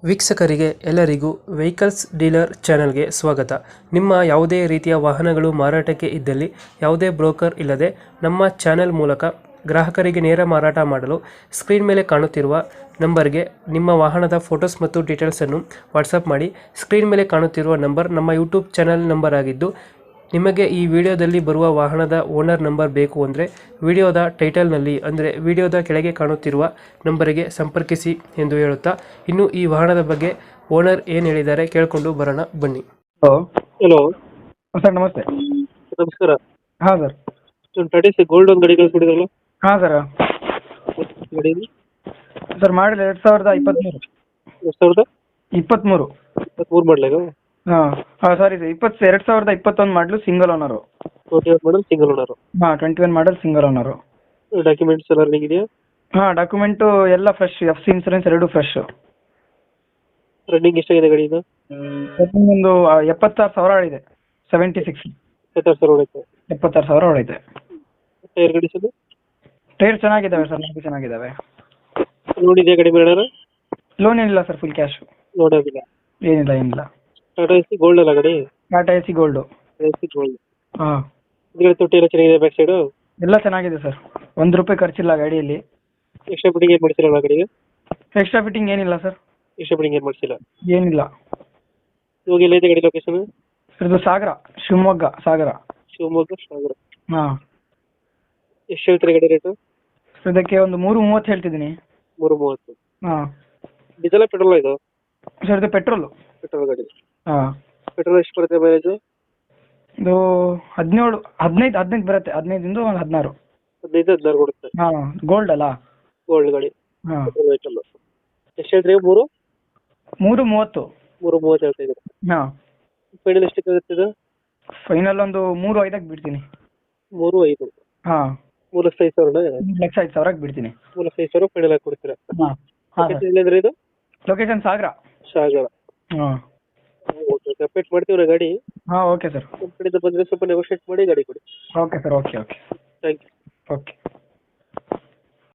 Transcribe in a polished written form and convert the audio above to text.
ವೀಕ್ಷಕರಿಗೆ ಎಲ್ಲರಿಗೂ vehicles dealer ಚಾನೆಲ್ಗೆ ಸ್ವಾಗತ. ನಿಮ್ಮ ಯಾವುದೇ ರೀತಿಯ ವಾಹನಗಳು ಮಾರಾಟಕ್ಕೆ ಇದ್ದಲ್ಲಿ ಯಾವುದೇ ಬ್ರೋಕರ್ ಇಲ್ಲದೆ ನಮ್ಮ ಚಾನೆಲ್ ಮೂಲಕ ಗ್ರಾಹಕರಿಗೆ ನೇರ ಮಾರಾಟ ಮಾಡಲು ಸ್ಕ್ರೀನ್ ಮೇಲೆ ಕಾಣುತ್ತಿರುವ ನಂಬರ್ಗೆ ನಿಮ್ಮ ವಾಹನದ ಫೋಟೋಸ್ ಮತ್ತು ಡೀಟೇಲ್ಸನ್ನು ವಾಟ್ಸಪ್ ಮಾಡಿ. ಸ್ಕ್ರೀನ್ ಮೇಲೆ ಕಾಣುತ್ತಿರುವ ನಂಬರ್ ನಮ್ಮ ಯೂಟ್ಯೂಬ್ ಚಾನೆಲ್ ನಂಬರ್ ಆಗಿದ್ದು, ನಿಮಗೆ ಈ ವಿಡಿಯೋದಲ್ಲಿ ಬರುವ ವಾಹನದ ಓನರ್ ನಂಬರ್ ಬೇಕು ಅಂದರೆ ವಿಡಿಯೋದ ಟೈಟಲ್ನಲ್ಲಿ ಅಂದರೆ ವಿಡಿಯೋದ ಕೆಳಗೆ ಕಾಣುತ್ತಿರುವ ನಂಬರಿಗೆ ಸಂಪರ್ಕಿಸಿ ಎಂದು ಹೇಳುತ್ತಾ, ಇನ್ನು ಈ ವಾಹನದ ಬಗ್ಗೆ ಓನರ್ ಏನು ಹೇಳಿದ್ದಾರೆ ಕೇಳಿಕೊಂಡು ಬರೋಣ ಬನ್ನಿ. ಹಲೋ ಹಲೋ ಸರ್, ನಮಸ್ತೆ. ನಮಸ್ಕಾರ. ಹಾಂ ಸರ್. ಟಾಟಾ ಸಿ ಗೋಲ್ಡ್ ಒಂದು ಗಾಡಿ ಕಳಿಸ್ಬಿಟ್ಟಿದ್ರಲ್ಲ, ಹಾಂ ಸರ್. ಗಾಡಿ ಸರ್ ಮಾಡಲ್ 2023. 2023 ಮಾಡಲಾಗ. ಹಾಂ ಹಾಂ ಸಾರಿ sir, 2021 model single owner. 21 model single owner. ಹಾಂ 21 ಮಾಡಲ್ ಸಿಂಗಲ್ ಓನರು. ಡಾಕ್ಯುಮೆಂಟ್ಸ್ ಎಲ್ಲ ರನ್ನಿಂಗ್ ಇದೆಯಾ? ಹಾಂ ಡಾಕ್ಯುಮೆಂಟು ಎಲ್ಲ ಫ್ರೆಶ್, ಎಫ್ ಸಿ ಇನ್ಸೂರೆನ್ಸ್ ಎರಡೂ ಫ್ರೆಶ್. ರನ್ನಿಂಗ್ ಎಷ್ಟಾಗಿದೆ ಗಾಡಿ ಇದು? ಒಂದು 76,000 ಆಡಿದೆ. 76. 76,000 ಹೊಡೈತೆ. 76,000 ಹೊಡೈತೆ. Tyre condition? ಟೈರ್ ಚೆನ್ನಾಗಿದ್ದಾವೆ ಸರ್, ನಾಲ್ಕು ಚೆನ್ನಾಗಿದ್ದಾವೆ. ಲೋನ್ ಇದೆಯಾ ಗಾಡಿ ಮೇಲೆ? ಲೋನ್ ಏನಿಲ್ಲ ಸರ್, ಫುಲ್ ಕ್ಯಾಶ್. ಲೋನ್ ಆಗಿಲ್ಲ. ಏನಿಲ್ಲ. ಟಾಟಾ ಸಿ ಗೋಲ್ಡ್ ಅಲ್ಲ ಗಾಡಿ? Tata A C gold. Gold. ಹಾಂ. ಇದರ ತೊಟ್ಟಿ ಎಲ್ಲ ಚೆನ್ನಾಗಿದೆ, ಬ್ಯಾಕ್ ಸೈಡು ಎಲ್ಲ ಚೆನ್ನಾಗಿದೆ ಸರ್, ₹1 ಖರ್ಚಿಲ್ಲ ಗಾಡಿಯಲ್ಲಿ. ಎಕ್ಸ್ಟ್ರಾ ಫಿಟ್ಟಿಂಗ್ ಏನು ಮಾಡಿಸಿರಲ್ಲ ಗಾಡಿಗೆ? ಎಕ್ಸ್ಟ್ರಾ ಫಿಟ್ಟಿಂಗ್ ಏನಿಲ್ಲ ಸರ್. ಎಕ್ಸ್ಟ್ರಾ ಫಿಟ್ಟಿಂಗ್ ಏನು ಮಾಡಿಸಿಲ್ಲ? ಏನಿಲ್ಲ. ಇವಾಗ ಎಲ್ಲೈತೆ ಗಾಡಿ ಲೊಕೇಶನ್? ಇದು ಸಾಗರ, ಶಿವಮೊಗ್ಗ ಸಾಗರ. ಶಿವಮೊಗ್ಗ ಸಾಗರ. ಹಾಂ. ಎಷ್ಟು ಹೇಳ್ತೀರಿ ಗಾಡಿ ರೇಟು? ಇದಕ್ಕೆ ಒಂದು 3:30 ಹೇಳ್ತಿದ್ದೀನಿ. 3:30. ಹಾಂ. ಡೀಸೆಲ್ ಪೆಟ್ರೋಲ್ ಇದು? ಸರ್ ಇದು ಪೆಟ್ರೋಲು. ಪೆಟ್ರೋಲ್ ಗಾಡಿ. ಹಾಂ. ಪೆಟ್ರೋಲ್ ಎಷ್ಟು ಬರುತ್ತೆ ಮೈಲೇಜು? ಇದು 15 ಬರುತ್ತೆ. 15ಇಂದ ಒಂದು 16. 15-16 ಕೊಡುತ್ತೆ. ಹಾಂ, ಗೋಲ್ಡ್ ಅಲ್ಲ. ಗೋಲ್ಡ್ ಗಾಡಿ. ಹಾಂ. Petrol vehicle. ಎಷ್ಟು ಹೇಳ್ತೀರಿ? 3:30. 3:30 ಹೇಳ್ತಾ ಇದ್ದೀರಾ? ಹಾಂ. ಫೈನಲ್ ಎಷ್ಟಕ್ಕೆ ಆಗುತ್ತೆ ಇದು? ಫೈನಲ್ ಒಂದು 3:05ಕ್ಕೆ ಬಿಡ್ತೀನಿ. 3:05. ಹಾಂ. 3,05,000? 3,05,000ಕ್ಕೆ ಬಿಡ್ತೀನಿ. 3,05,000 ಫೈನಲ್ ಆಗಿ ಕೊಡ್ತೀರಾ? ಹಾಂ. ಹಾಂ ಸರ್. ಎಲ್ಲಿಂದ್ರೆ ಇದು? ಲೊಕೇಶನ್ ಸಾಗರ. ಸಾಗರ. ಹಾಂ. ಓಕೆ, ಅಪ್ಡೇಟ್ ಮಾಡ್ತೀವಿ ಗಾಡಿ. ಹಾಂ ಓಕೆ ಸರ್. ನಮ್ಮ ಕಡೆಯಿಂದ ಬಂದರೆ ಸ್ವಲ್ಪ ನೆಗೋಷಿಯೇಟ್ ಮಾಡಿ ಗಾಡಿ ಕೊಡಿ. Okay sir, okay. Thank you. Okay.